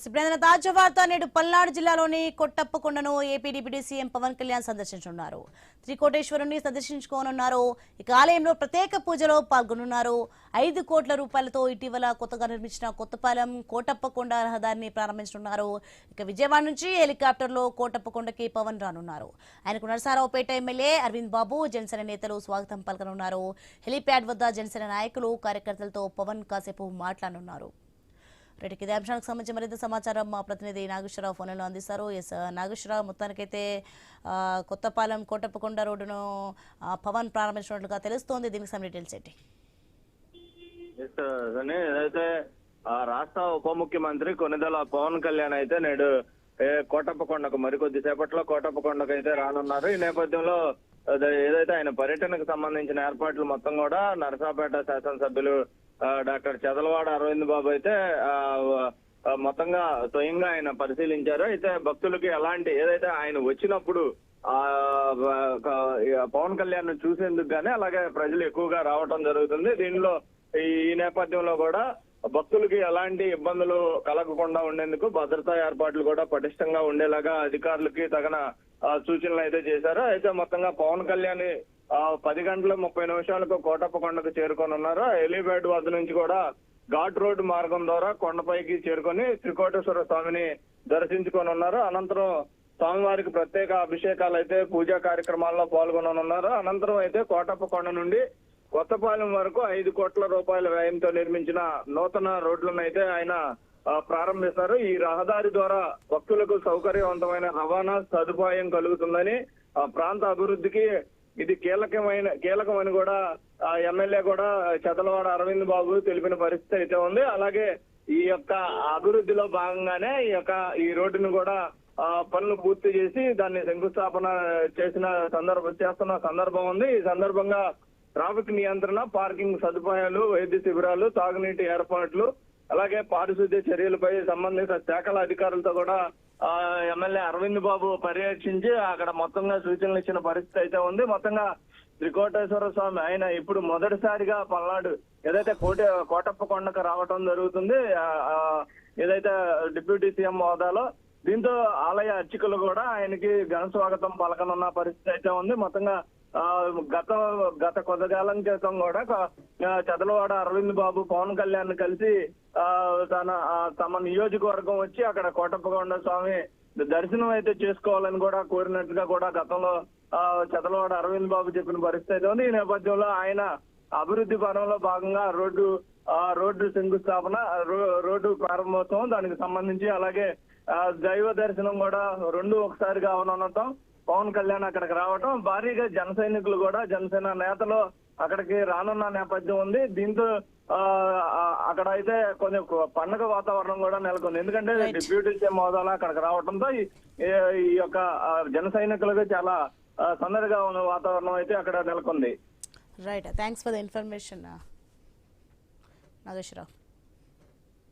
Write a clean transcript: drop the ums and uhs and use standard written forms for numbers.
ఇప్పుడైన తాజా వార్త నేడు పల్నాడు జిల్లాలోని కొట్టప్పకొండను AP deputy CM Pawan Kalyan సందర్శించనున్నారు. త్రికోటేశ్వరుని సందర్శించుకోనున్నారు. ఇక ఆలయంలో ప్రత్యేక పూజలో పాల్గొనున్నారు. 5 కోట్ల రూపాయలతో ఇటీవల కొత్తగా నిర్మించిన కొత్తపాలెం కోటప్పకొండ రహదారిని ప్రారంభించనున్నారు. ఇక విజయవాడ నుంచి హెలికాప్టర్లో కోటప్పకొండకి పవన్ రానున్నారు. ఆయనకు నరసరావుపేట ఎమ్మెల్యే అరవింద్ బాబు, జనసేన నేతలు స్వాగతం పలకనున్నారు. హెలిప్యాడ్ వద్ద జనసేన నాయకులు, కార్యకర్తలతో పవన్ కాసేపు మాట్లాడనున్నారు. రైట్, ఇదే అంశానికి సంబంధించి మరింత సమాచారం మా ప్రతినిధి నాగేశ్వరరావు ఫోన్లో అందిస్తారు. ఎస్ నాగేశ్వరరావు, మొత్తానికైతే కొత్తపాలెం కోటప్పకొండ రోడ్డును పవన్ ప్రారంభించినట్లుగా తెలుస్తోంది. దీనికి సంబంధించి డీటెయిల్స్ ఏంటి? ఏదైతే రాష్ట్ర ఉప ముఖ్యమంత్రి కొనిదెల పవన్ కళ్యాణ్ అయితే నేడు కోటప్పకొండకు మరికొద్ది సేపట్లో కోటప్పకొండకు అయితే రానున్నారు. ఈ నేపథ్యంలో ఏదైతే ఆయన పర్యటనకు సంబంధించిన ఏర్పాట్లు మొత్తం కూడా నరసరావుపేట శాసనసభ్యులు డాక్టర్ చదలవాడ అరవింద్ బాబు అయితే మొత్తంగా స్వయంగా ఆయన పరిశీలించారు. అయితే భక్తులకి ఎలాంటి ఏదైతే ఆయన వచ్చినప్పుడు పవన్ కళ్యాణ్ చూసేందుకు గానీ అలాగే ప్రజలు ఎక్కువగా రావటం జరుగుతుంది. దీనిలో ఈ నేపథ్యంలో కూడా భక్తులకి ఎలాంటి ఇబ్బందులు కలగకుండా ఉండేందుకు భద్రతా ఏర్పాట్లు కూడా పటిష్టంగా ఉండేలాగా అధికారులకి తగిన సూచనలు అయితే చేశారు. అయితే మొత్తంగా పవన్ కళ్యాణ్ 10:30 కోటప్పకొండకు చేరుకోనున్నారు. హెలీప్యాడ్ వద్ద నుంచి కూడా ఘాట్ రోడ్డు మార్గం ద్వారా కొండపైకి చేరుకొని త్రికోటేశ్వర స్వామిని దర్శించుకోనున్నారు. అనంతరం స్వామివారికి ప్రత్యేక అభిషేకాలు అయితే పూజా కార్యక్రమాల్లో పాల్గొననున్నారు. అనంతరం అయితే కోటప్పకొండ నుండి కొత్తపాలెం వరకు 5 కోట్ల రూపాయల వ్యయంతో నిర్మించిన నూతన రోడ్లను అయితే ఆయన ప్రారంభిస్తారు. ఈ రహదారి ద్వారా భక్తులకు సౌకర్యవంతమైన రవాణా సదుపాయం కలుగుతుందని, ప్రాంత అభివృద్ధికి ఇది కీలకమని కూడా ఎమ్మెల్యే కూడా చదలవాడ అరవింద్ బాబు తెలిపిన పరిస్థితి అయితే ఉంది. అలాగే ఈ యొక్క అభివృద్ధిలో భాగంగానే ఈ రోడ్డును కూడా పనులు పూర్తి చేసి దాన్ని శంకుస్థాపన చేస్తున్న సందర్భం ఉంది. ఈ సందర్భంగా ట్రాఫిక్ నియంత్రణ, పార్కింగ్ సదుపాయాలు, వైద్య శిబిరాలు, తాగునీటి ఏర్పాట్లు, అలాగే పారిశుద్ధ్య చర్యలపై సంబంధిత శాఖల అధికారులతో కూడా ఎమ్మెల్యే అరవింద్ బాబు పర్యవేక్షించి అక్కడ మొత్తంగా సూచనలు ఇచ్చిన పరిస్థితి అయితే ఉంది. మొత్తంగా త్రికోటేశ్వర స్వామి ఆయన ఇప్పుడు మొదటిసారిగా పల్నాడు ఏదైతే కోటప్పకొండకు రావటం జరుగుతుంది, ఏదైతే డిప్యూటీ సీఎం హోదాలో. దీంతో ఆలయ అర్చకులు కూడా ఆయనకి ఘన స్వాగతం పలకనున్న పరిస్థితి అయితే ఉంది. మొత్తంగా గత కొంతకాలం క్రితం కూడా చదలవాడ అరవింద్ బాబు పవన్ కళ్యాణ్ కలిసి తమ నియోజకవర్గం వచ్చి అక్కడ కోటప్పకొండ స్వామి దర్శనం అయితే చేసుకోవాలని కూడా కోరినట్టుగా కూడా గతంలో చదలవాడ అరవింద్ బాబు చెప్పిన పరిస్థితి అయితే ఉంది. ఈ నేపథ్యంలో ఆయన అభివృద్ధి పరంలో భాగంగా రోడ్డు శంకుస్థాపన, రోడ్డు ప్రారంభోత్సవం, దానికి సంబంధించి అలాగే దైవ దర్శనం కూడా 2 ఒకసారిగా అవనుండటం, పవన్ కళ్యాణ్ అక్కడికి రావటం, భారీగా జన సైనికులు కూడా జనసేన నేతలు అక్కడికి రానున్న నేపథ్యం ఉంది. దీంతో అక్కడ అయితే కొంచెం పండగ వాతావరణం కూడా నెలకొంది. ఎందుకంటే డిప్యూటీ సీఎం హోదాలో అక్కడికి రావడంతో ఈ యొక్క జన సైనికులకు చాలా సందడిగా ఉన్న వాతావరణం అయితే అక్కడ నెలకొంది. Right, thanks for the information Nageswararao.